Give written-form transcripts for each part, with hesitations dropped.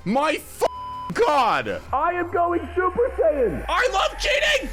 My God! I am going Super Saiyan! I love cheating!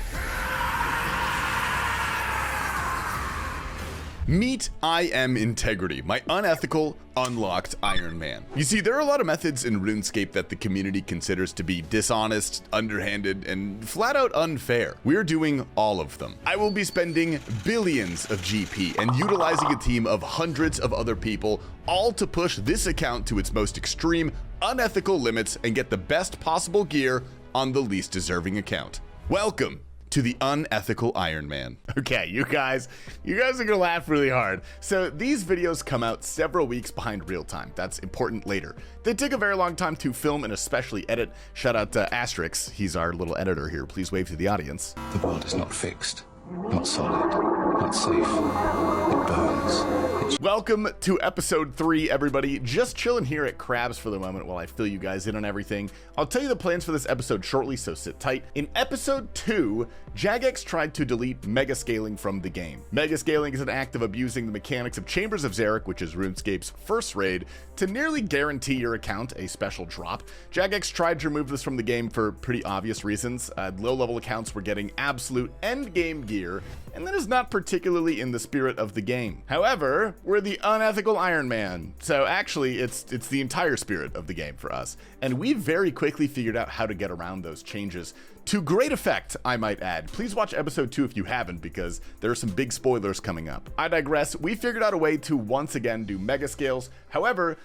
Meet I Am Integrity, my unethical, unlocked Iron Man. You see, there are a lot of methods in RuneScape that the community considers to be dishonest, underhanded, and flat out unfair. We're doing all of them. I will be spending billions of GP and utilizing a team of hundreds of other people, all to push this account to its most extreme, unethical limits and get the best possible gear on the least deserving account. Welcome to the unethical Iron Man. Okay, you guys are gonna laugh really hard. So these videos come out several weeks behind real time. That's important later. They take a very long time to film and especially edit. Shout out to Asterix, he's our little editor here. Please wave to the audience. The world is not fixed, not solid, not safe. It burns. Welcome to episode 3, everybody. Just chilling here at Krabs for the moment while I fill you guys in on everything. I'll tell you the plans for this episode shortly, so sit tight. In episode 2, Jagex tried to delete megascaling from the game. Megascaling is an act of abusing the mechanics of Chambers of Xeric, which is RuneScape's first raid, to nearly guarantee your account a special drop. Jagex tried to remove this from the game for pretty obvious reasons. Low-level accounts were getting absolute endgame gear, and that is not particularly in the spirit of the game. However, we're the unethical Iron Man, so actually it's the entire spirit of the game for us, and we very quickly figured out how to get around those changes to great effect, I might add. Please watch episode 2 if you haven't, because there are some big spoilers coming up. I digress. We figured out a way to once again do mega scales. However,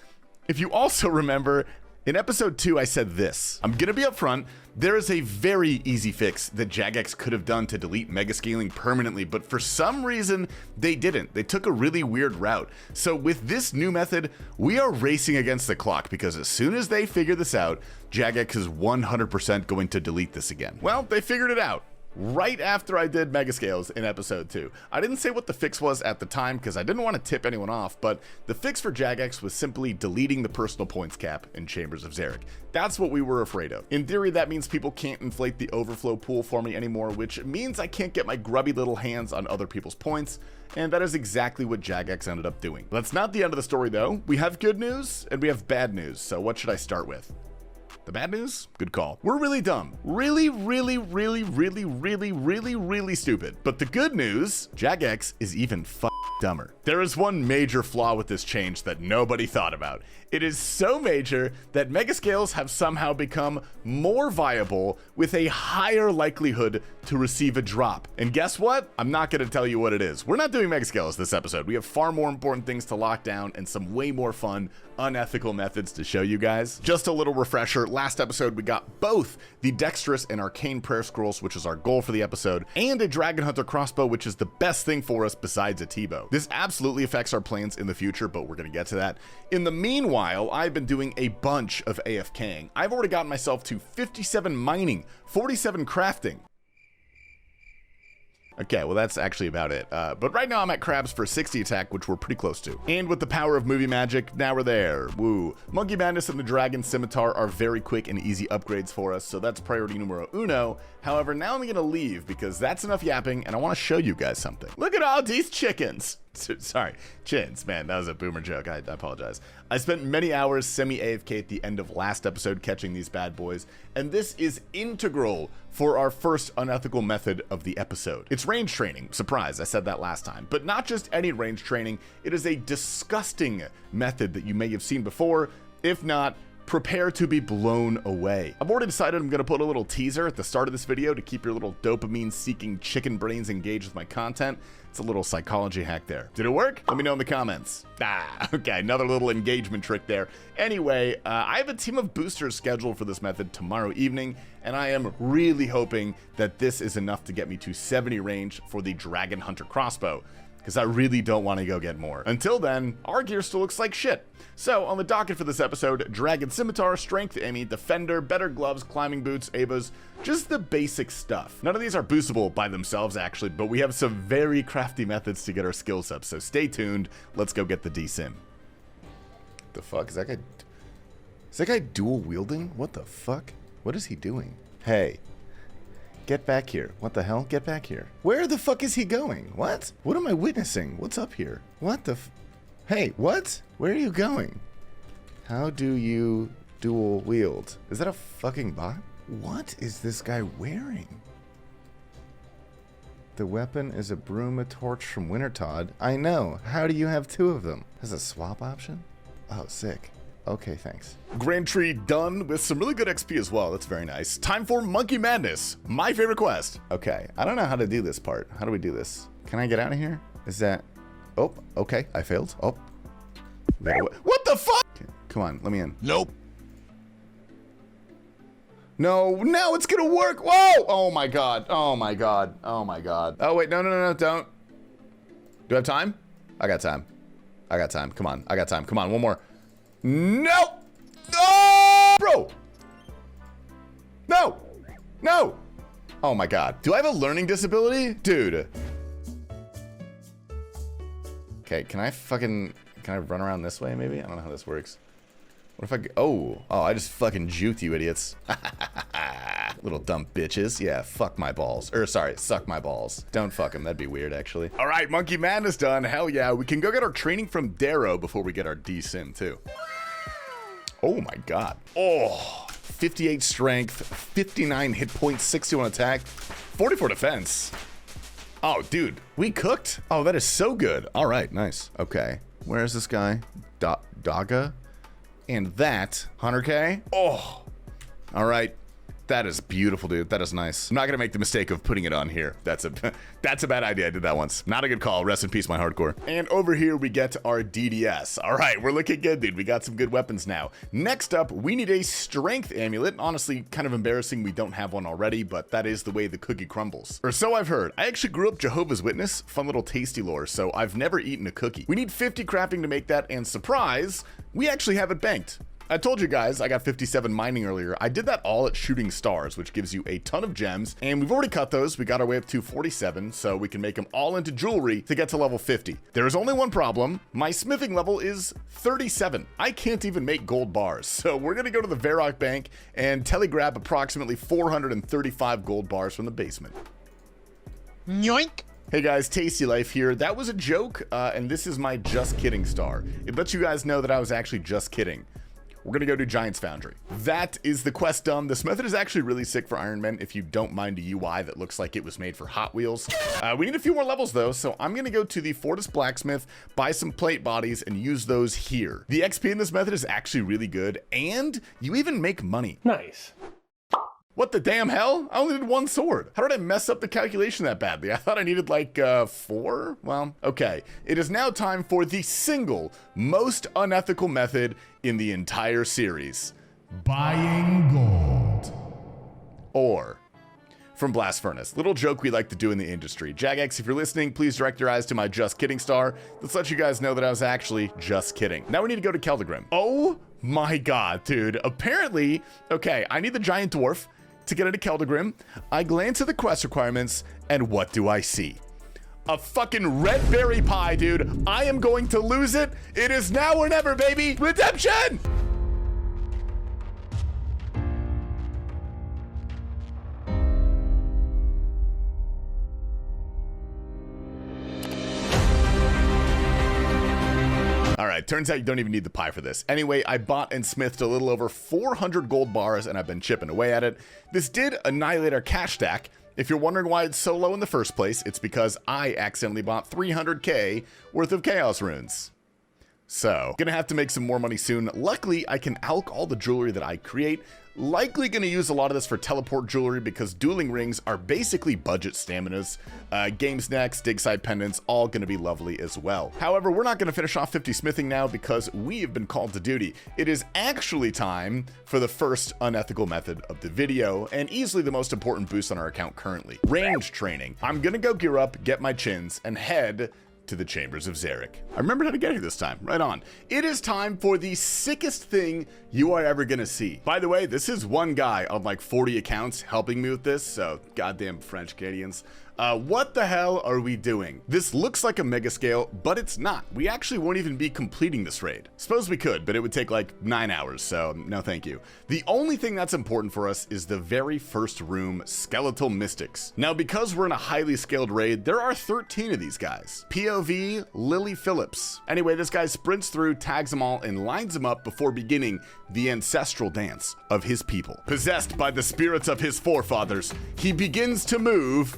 if you also remember, in episode 2, I said this. I'm gonna be upfront. There is a very easy fix that Jagex could have done to delete megascaling permanently, but for some reason, they didn't. They took a really weird route. So with this new method, we are racing against the clock, because as soon as they figure this out, Jagex is 100% going to delete this again. Well, they figured it out right after I did megascales in episode 2. I didn't say what the fix was at the time because I didn't want to tip anyone off, but the fix for Jagex was simply deleting the personal points cap in Chambers of Xeric. That's what we were afraid of. In theory, that means people can't inflate the overflow pool for me anymore, which means I can't get my grubby little hands on other people's points, and that is exactly what Jagex ended up doing. That's not the end of the story though. We have good news and we have bad news, so what should I start with? The bad news? Good call. We're really dumb. Really stupid. But the good news, Jagex is even dumber. There is one major flaw with this change that nobody thought about. It is so major that megascales have somehow become more viable with a higher likelihood to receive a drop. And guess what? I'm not going to tell you what it is. We're not doing megascales this episode. We have far more important things to lock down and some way more fun, unethical methods to show you guys. Just a little refresher. Last episode, we got both the Dexterous and Arcane Prayer Scrolls, which is our goal for the episode, and a Dragon Hunter crossbow, which is the best thing for us besides a T-bow. This absolutely affects our plans in the future, but we're going to get to that. In the meanwhile, I've been doing a bunch of AFKing. I've already gotten myself to 57 mining, 47 crafting. Okay, well that's actually about it. But right now I'm at Krabs for 60 attack, which we're pretty close to. And with the power of movie magic, now we're there. Woo. Monkey Madness and the Dragon Scimitar are very quick and easy upgrades for us, so that's priority numero uno. However, now I'm gonna leave because that's enough yapping and I wanna show you guys something. Look at all these chickens. Sorry, chins, man, that was a boomer joke, I apologize. I spent many hours semi-AFK at the end of last episode catching these bad boys, and this is integral for our first unethical method of the episode. It's range training, surprise, I said that last time, but not just any range training, it is a disgusting method that you may have seen before. If not, prepare to be blown away. I've already decided I'm gonna put a little teaser at the start of this video to keep your little dopamine-seeking chicken brains engaged with my content. It's a little psychology hack there. Did it work? Let me know in the comments. Okay, another little engagement trick there. Anyway, I have a team of boosters scheduled for this method tomorrow evening, and I am really hoping that this is enough to get me to 70 range for the Dragon Hunter crossbow, because I really don't want to go get more. Until then, our gear still looks like shit. So, on the docket for this episode, Dragon Scimitar, Strength Amy, Defender, better gloves, climbing boots, Avas, just the basic stuff. None of these are boostable by themselves, actually, but we have some very crafty methods to get our skills up, so stay tuned. Let's go get the D-Sim. The fuck? Is that guy dual wielding? What the fuck? What is he doing? Hey. Get back here. What the hell? Get back here. Where the fuck is he going? What? What am I witnessing? What's up here? What the Hey, what? Where are you going? How do you dual wield. Is that a fucking bot? What is this guy wearing? The weapon is a broom, a torch from Wintertodd. I know. How do you have two of them? Has a swap option? Oh, sick. Okay, thanks. Grand Tree done with some really good XP as well. That's very nice. Time for Monkey Madness. My favorite quest. Okay, I don't know how to do this part. How do we do this? Can I get out of here? Is that... Oh, okay. I failed. Oh. What the fuck? Okay, come on, let me in. Nope. No, now it's gonna work. Whoa! Oh my god. Oh my god. Oh my god. Oh wait, no, don't. Do I have time? I got time. I got time. Come on, I got time. Come on, one more. No! Oh! Bro! No! No! Oh my god. Do I have a learning disability? Dude. Okay, can I run around this way maybe? I don't know how this works. What if oh, I just fucking juked you idiots. Little dumb bitches. Yeah, fuck my balls. Or sorry, suck my balls. Don't fuck them, that'd be weird actually. All right, Monkey Madness done, hell yeah. We can go get our training from Darrow before we get our D-Sim too. Oh my god. Oh, 58 strength, 59 hit points, 61 attack, 44 defense. Oh, dude, we cooked? Oh, that is so good. All right, nice. Okay, where is this guy? Daga? And that, 100K? Oh, all right. That is beautiful, dude. That is nice. I'm not gonna make the mistake of putting it on here. That's a bad idea. I did that once. Not a good call. Rest in peace, my hardcore. And over here we get our DDS. All right, we're looking good, dude. We got some good weapons now. Next up, we need a strength amulet. Honestly, kind of embarrassing we don't have one already, but that is the way the cookie crumbles. Or so I've heard. I actually grew up Jehovah's Witness. Fun little tasty lore, so I've never eaten a cookie. We need 50 crafting to make that, and surprise, we actually have it banked. I told you guys I got 57 mining earlier. I did that all at Shooting Stars, which gives you a ton of gems, and we've already cut those. We got our way up to 47, so we can make them all into jewelry to get to level 50. There is only one problem. My smithing level is 37. I can't even make gold bars, so we're gonna go to the Varrock Bank and telegrab approximately 435 gold bars from the basement. Yoink! Hey guys, TastyLife here. That was a joke, and this is my just kidding star. It lets you guys know that I was actually just kidding. We're gonna go to Giant's Foundry. That is the quest done. This method is actually really sick for Iron Men if you don't mind a UI that looks like it was made for Hot Wheels. We need a few more levels though, so I'm gonna go to the Fortis Blacksmith, buy some plate bodies, and use those here. The XP in this method is actually really good, and you even make money. Nice. What the damn hell? I only did one sword. How did I mess up the calculation that badly? I thought I needed like 4? Well, okay. It is now time for the single most unethical method in the entire series. Buying gold. Or from Blast Furnace. Little joke we like to do in the industry. Jagex, if you're listening, please direct your eyes to my just kidding star. Let's let you guys know that I was actually just kidding. Now we need to go to Keldagrim. Oh my god, dude. Apparently, okay, I need the giant dwarf to get into Keldagrim. I glance at the quest requirements, and what do I see? A fucking red berry pie, dude. I am going to lose it. It is now or never, baby. Redemption! All right, turns out you don't even need the pie for this. Anyway, I bought and smithed a little over 400 gold bars, and I've been chipping away at it. This did annihilate our cash stack. If you're wondering why it's so low in the first place, it's because I accidentally bought 300k worth of chaos runes. So, gonna have to make some more money soon. Luckily, I can alch all the jewelry that I create. Likely gonna use a lot of this for teleport jewelry because dueling rings are basically budget staminas. Games next, dig side pendants, all gonna be lovely as well. However, we're not gonna finish off 50 smithing now because we have been called to duty. It is actually time for the first unethical method of the video, and easily the most important boost on our account currently. Range training. I'm gonna go gear up, get my chins, and head to the Chambers of Zarek. I remembered how to get here this time. Right on. It is time for the sickest thing you are ever gonna see. By the way, this is one guy on like 40 accounts helping me with this, so goddamn French Canadians. What the hell are we doing? This looks like a mega scale, but it's not. We actually won't even be completing this raid. Suppose we could, but it would take like 9 hours, so no thank you. The only thing that's important for us is the very first room, Skeletal Mystics. Now, because we're in a highly scaled raid, there are 13 of these guys. POV, Lily Phillips. Anyway, this guy sprints through, tags them all, and lines them up before beginning the ancestral dance of his people. Possessed by the spirits of his forefathers, he begins to move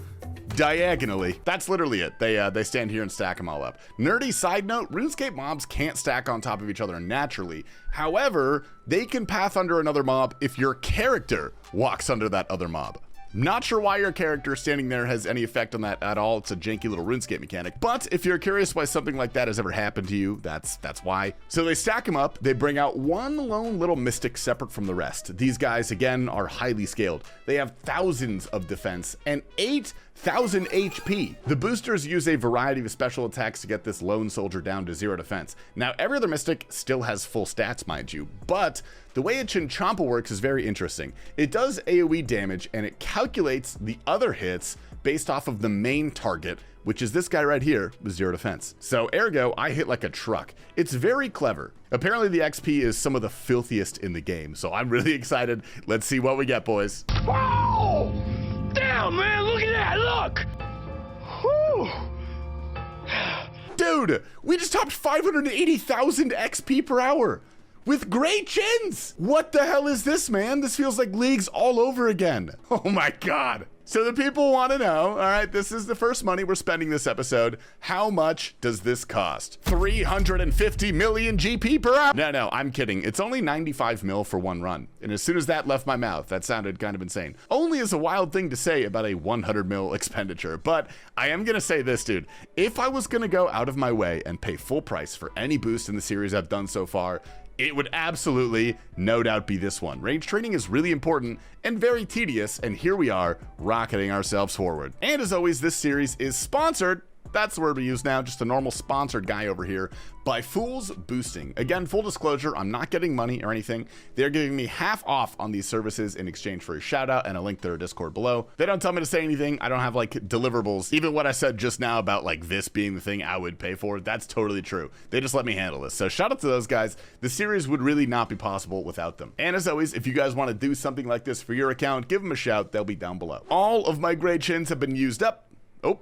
diagonally. That's literally it. They stand here and stack them all up. Nerdy side note, RuneScape mobs can't stack on top of each other naturally. However, they can path under another mob if your character walks under that other mob. Not sure why your character standing there has any effect on that at all. It's a janky little RuneScape mechanic. But if you're curious why something like that has ever happened to you, that's why. So they stack them up. They bring out one lone little mystic separate from the rest. These guys, again, are highly scaled. They have thousands of defense and 8,000 HP. The boosters use a variety of special attacks to get this lone soldier down to 0 defense. Now, every other mystic still has full stats, mind you, but the way a Chinchompa works is very interesting. It does AoE damage and it calculates the other hits based off of the main target, which is this guy right here with 0 defense. So ergo, I hit like a truck. It's very clever. Apparently the XP is some of the filthiest in the game, so I'm really excited. Let's see what we get, boys. Whoa! Damn, man, look at that, look! Whew! Dude, we just topped 580,000 XP per hour with great chins. What the hell is this, man? This feels like leagues all over again. Oh my God. So the people want to know, all right, this is the first money we're spending this episode. How much does this cost? 350 million GP per hour. No, I'm kidding. It's only 95 mil for one run. And as soon as that left my mouth, that sounded kind of insane. Only is a wild thing to say about a 100 mil expenditure. But I am going to say this, dude. If I was going to go out of my way and pay full price for any boost in the series I've done so far, it would absolutely, no doubt, be this one. Range training is really important and very tedious, and here we are, rocketing ourselves forward. And as always, this series is sponsored, that's the word we use now, just a normal sponsored guy over here, by Fools Boosting. Again, full disclosure, I'm not getting money or anything. They're giving me half off on these services in exchange for a shout out and a link to their Discord below. They don't tell me to say anything. I don't have like deliverables. Even what I said just now about like this being the thing I would pay for, that's totally true. They just let me handle this. So shout out to those guys. The series would really not be possible without them. And as always, if you guys want to do something like this for your account, give them a shout. They'll be down below. All of my great chins have been used up. Oh,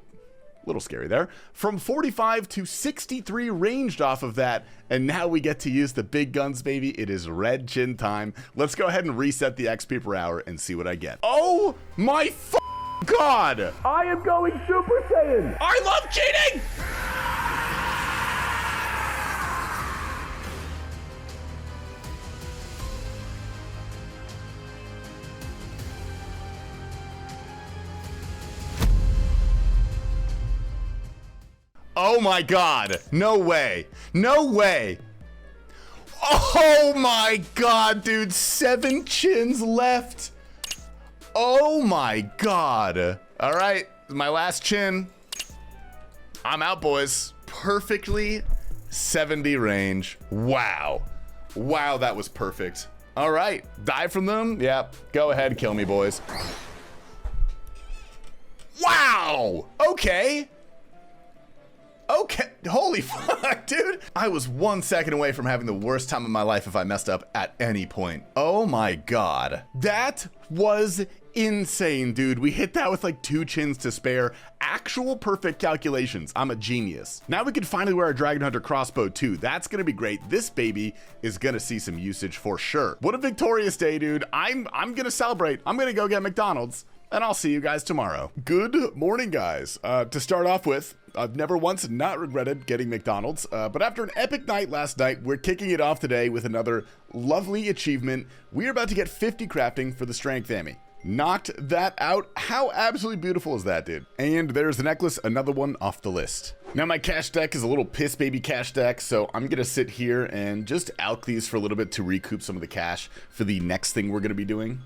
little scary there. From 45 to 63 ranged off of that, and now we get to use the big guns, baby. It is red chin time. Let's go ahead and reset the XP per hour and see what I get. Oh my God! I am going Super Saiyan! I love cheating! Oh my God, no way, no way. Oh my God, dude, 7 chins left. Oh my God. All right, my last chin. I'm out, boys. Perfectly 70 range. Wow. Wow, that was perfect. All right, die from them? Yeah, go ahead, kill me, boys. Wow, okay. Okay, holy fuck, dude. I was 1 second away from having the worst time of my life if I messed up at any point. Oh my God. That was insane, dude. We hit that with like 2 chins to spare. Actual perfect calculations. I'm a genius. Now we can finally wear a Dragon Hunter crossbow too. That's gonna be great. This baby is gonna see some usage for sure. What a victorious day, dude. I'm gonna celebrate. I'm gonna go get McDonald's, and I'll see you guys tomorrow. Good morning, guys. To start off with, I've never once not regretted getting McDonald's, but after an epic night last night, we're kicking it off today with another lovely achievement. We're about to get 50 crafting for the strength Ammy. Knocked that out. How absolutely beautiful is that, dude? And there's the necklace, another one off the list. Now my cash deck is a little piss baby cash deck, so I'm gonna sit here and just alch these for a little bit to recoup some of the cash for the next thing we're gonna be doing.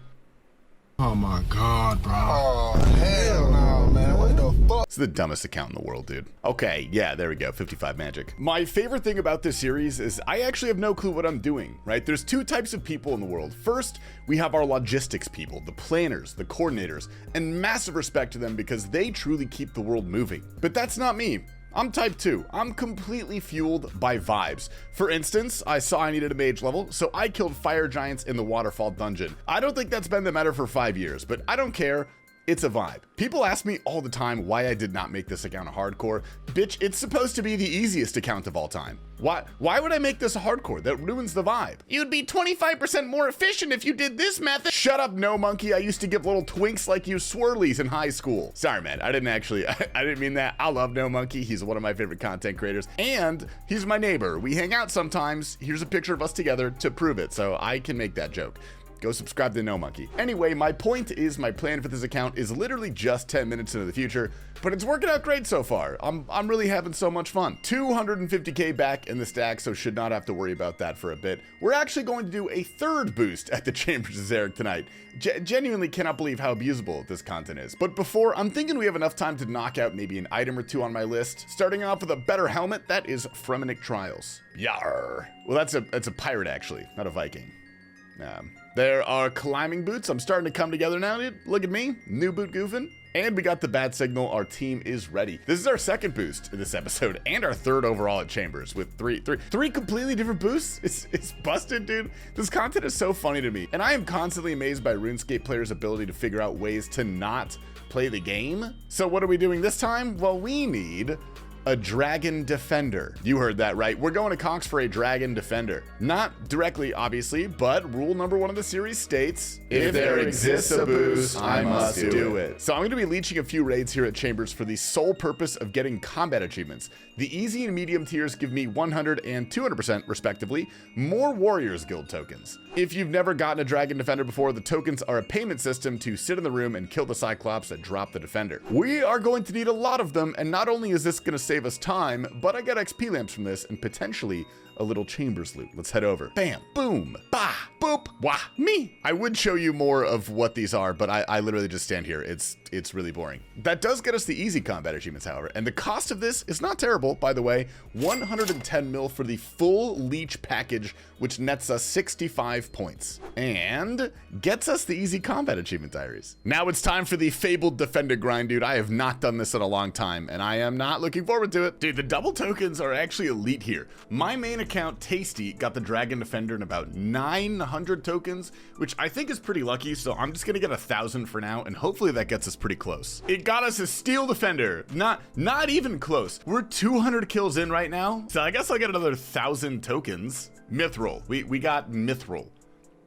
Oh my God, bro. Oh, hell no, man. What the fuck? It's the dumbest account in the world, dude. Okay, yeah, there we go, 55 magic. My favorite thing about this series is I actually have no clue what I'm doing, right? There's two types of people in the world. First, we have our logistics people, the planners, the coordinators, and massive respect to them because they truly keep the world moving. But that's not me. I'm type 2. I'm completely fueled by vibes. For instance, I saw I needed a mage level, so I killed fire giants in the waterfall dungeon. I don't think that's been the meta for 5 years, but I don't care. It's a vibe. People ask me all the time why I did not make this account a hardcore. Bitch, it's supposed to be the easiest account of all time. Why would I make this a hardcore? That ruins the vibe. You'd be 25% more efficient if you did this method. Shut up, no monkey. I used to give little twinks like you swirlies in high school. Sorry, man. I didn't mean that. I love no monkey. He's one of my favorite content creators. And he's my neighbor. We hang out sometimes. Here's a picture of us together to prove it. So I can make that joke. Go subscribe to No Monkey. Anyway, my point is my plan for this account is literally just 10 minutes into the future, but it's working out great so far. I'm really having so much fun. 250k back in the stack, so should not have to worry about that for a bit. We're actually going to do a third boost at the Chambers of Zarek tonight. Genuinely cannot believe how abusable this content is. But before, I'm thinking we have enough time to knock out maybe an item or two on my list. Starting off with a better helmet, that is Fremennik Trials. Yarr. Well, that's a pirate actually, not a Viking. There are climbing boots. I'm starting to come together now, dude. Look at me, new boot goofing. And we got the bad signal. Our team is ready. This is our second boost in this episode and our third overall at Chambers with three completely different boosts. It's busted, dude. This content is so funny to me. And I am constantly amazed by RuneScape players' ability to figure out ways to not play the game. So what are we doing this time? Well, we need a dragon defender. You heard that right. We're going to Cox for a dragon defender. Not directly, obviously, but rule number 1 of the series states, if there exists a boost, I must do it. So I'm going to be leeching a few raids here at Chambers for the sole purpose of getting combat achievements. The easy and medium tiers give me 100 and 200% respectively, more Warriors Guild tokens. If you've never gotten a dragon defender before, the tokens are a payment system to sit in the room and kill the Cyclops that drop the defender. We are going to need a lot of them, and not only is this going to save us time, but I got XP lamps from this and potentially a little Chambers loot. Let's head over. Bam, boom, bah, boop, wah, me. I would show you more of what these are, but I literally just stand here. It's really boring. That does get us the easy combat achievements, however, and the cost of this is not terrible, by the way. 110 mil for the full leech package, which nets us 65 points and gets us the easy combat achievement diaries. Now it's time for the fabled defender grind, dude. I have not done this in a long time, and I am not looking forward to it. Dude, the double tokens are actually elite here. My main account, Tasty, got the Dragon Defender in about 900 tokens, which I think is pretty lucky, so I'm just gonna get 1,000 for now, and hopefully that gets us pretty close. It got us a Steel Defender. Not even close. We're 200 kills in right now, so I guess I'll get another 1,000 tokens. Mithril. We got Mithril.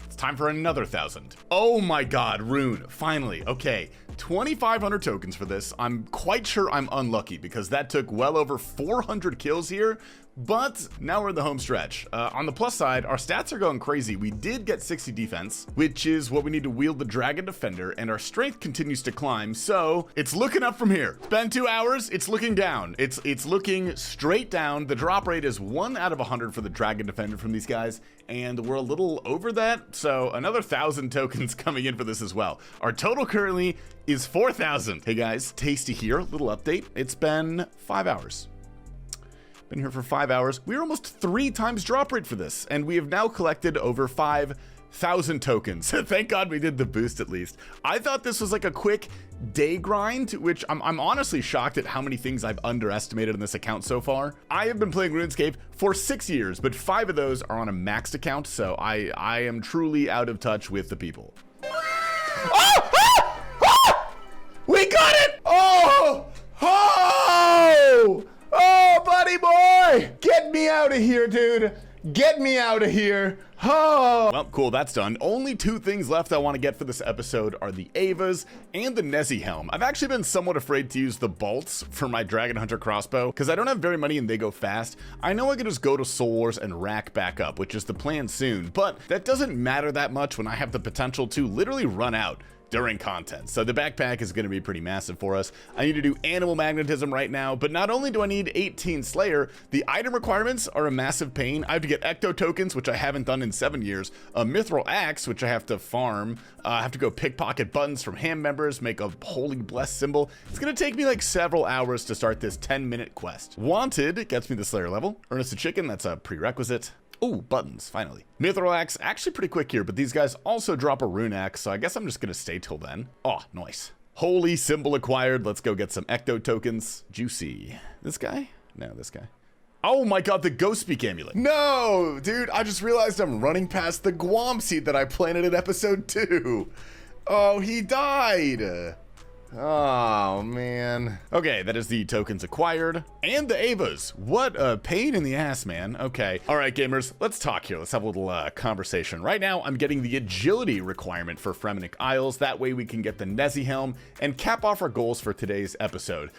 It's time for another 1,000. Oh my god, Rune. Finally. Okay, 2,500 tokens for this. I'm quite sure I'm unlucky because that took well over 400 kills here, but now we're in the home stretch. On the plus side, our stats are going crazy. We did get 60 defense, which is what we need to wield the Dragon Defender, and our strength continues to climb, so it's looking up from here. It's been 2 hours, it's looking down. It's looking straight down. The drop rate is 1 out of 100 for the Dragon Defender from these guys, and we're a little over that, so another 1,000 tokens coming in for this as well. Our total currently is 4,000. Hey guys, Tasty here, little update. It's been 5 hours. Been here for 5 hours. We're almost 3 times drop rate for this, and we have now collected over 5,000 tokens. Thank God we did the boost at least. I thought this was like a quick day grind, which I'm honestly shocked at how many things I've underestimated in this account so far. I have been playing RuneScape for 6 years, but 5 of those are on a maxed account, so I am truly out of touch with the people. Oh! Ah! Ah! We got it! Oh! Oh! Oh, buddy boy! Get me out of here, dude! Get me out of here! Oh! Well, cool, that's done. Only 2 things left I want to get for this episode are the Avas and the Nezzy Helm. I've actually been somewhat afraid to use the bolts for my Dragon Hunter crossbow because I don't have very many and they go fast. I know I can just go to Soul Wars and rack back up, which is the plan soon, but that doesn't matter that much when I have the potential to literally run out. during content. So the backpack is going to be pretty massive for us. I need to do animal magnetism right now, but not only do I need 18 Slayer, the item requirements are a massive pain. I have to get ecto tokens, which I haven't done in 7 years, a mithril axe, which I have to farm. I have to go pickpocket buttons from ham members, make a holy blessed symbol. It's going to take me like several hours to start this 10-minute quest. Wanted gets me the Slayer level. Earnest a chicken, that's a prerequisite. Ooh, buttons, finally. Mithril axe, actually pretty quick here, but these guys also drop a rune axe, so I guess I'm just gonna stay till then. Oh, nice. Holy symbol acquired. Let's go get some ecto tokens. Juicy. This guy? No, this guy. Oh my god, the ghost speak amulet. No, dude, I just realized I'm running past the Guam seed that I planted in episode 2. Oh, he died. Oh, man. Okay, that is the tokens acquired. And the Avas. What a pain in the ass, man. Okay. All right, gamers, let's talk here. Let's have a little conversation. Right now, I'm getting the agility requirement for Fremennik Isles. That way we can get the Nezi Helm and cap off our goals for today's episode.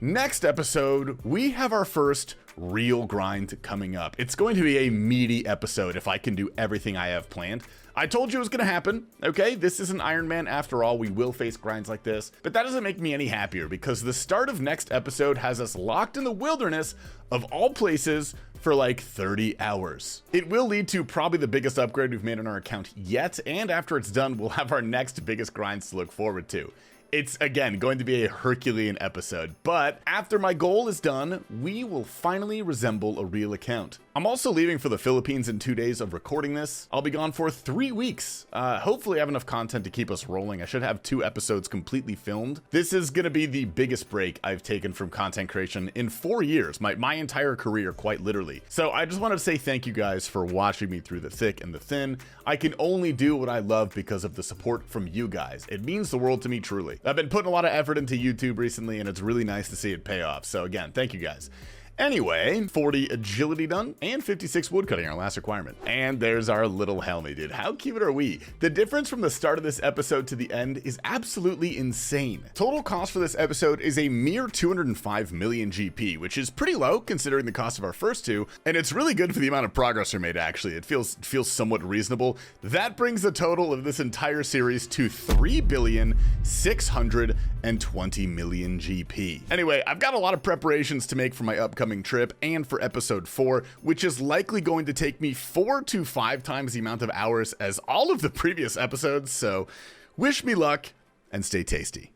Next episode, we have our first real grind coming up. It's going to be a meaty episode if I can do everything I have planned. I told you it was going to happen, okay? This is an Iron Man after all. We will face grinds like this, but that doesn't make me any happier because the start of next episode has us locked in the wilderness of all places for like 30 hours. It will lead to probably the biggest upgrade we've made on our account yet, and after it's done, we'll have our next biggest grinds to look forward to. It's, again, going to be a Herculean episode, but after my goal is done, we will finally resemble a real account. I'm also leaving for the Philippines in 2 days of recording this. I'll be gone for 3 weeks. Hopefully I have enough content to keep us rolling. I should have 2 episodes completely filmed. This is gonna be the biggest break I've taken from content creation in 4 years, my entire career, quite literally. So I just wanted to say thank you guys for watching me through the thick and the thin. I can only do what I love because of the support from you guys. It means the world to me, truly. I've been putting a lot of effort into YouTube recently, and it's really nice to see it pay off. So again, thank you guys. Anyway, 40 agility done and 56 woodcutting, our last requirement. And there's our little helmet, dude. How cute are we? The difference from the start of this episode to the end is absolutely insane. Total cost for this episode is a mere 205 million GP, which is pretty low considering the cost of our first 2, and it's really good for the amount of progress we made, actually. It feels somewhat reasonable. That brings the total of this entire series to 3,620 million GP. Anyway, I've got a lot of preparations to make for my upcoming trip and for episode 4, which is likely going to take me 4 to 5 times the amount of hours as all of the previous episodes, so wish me luck and stay tasty.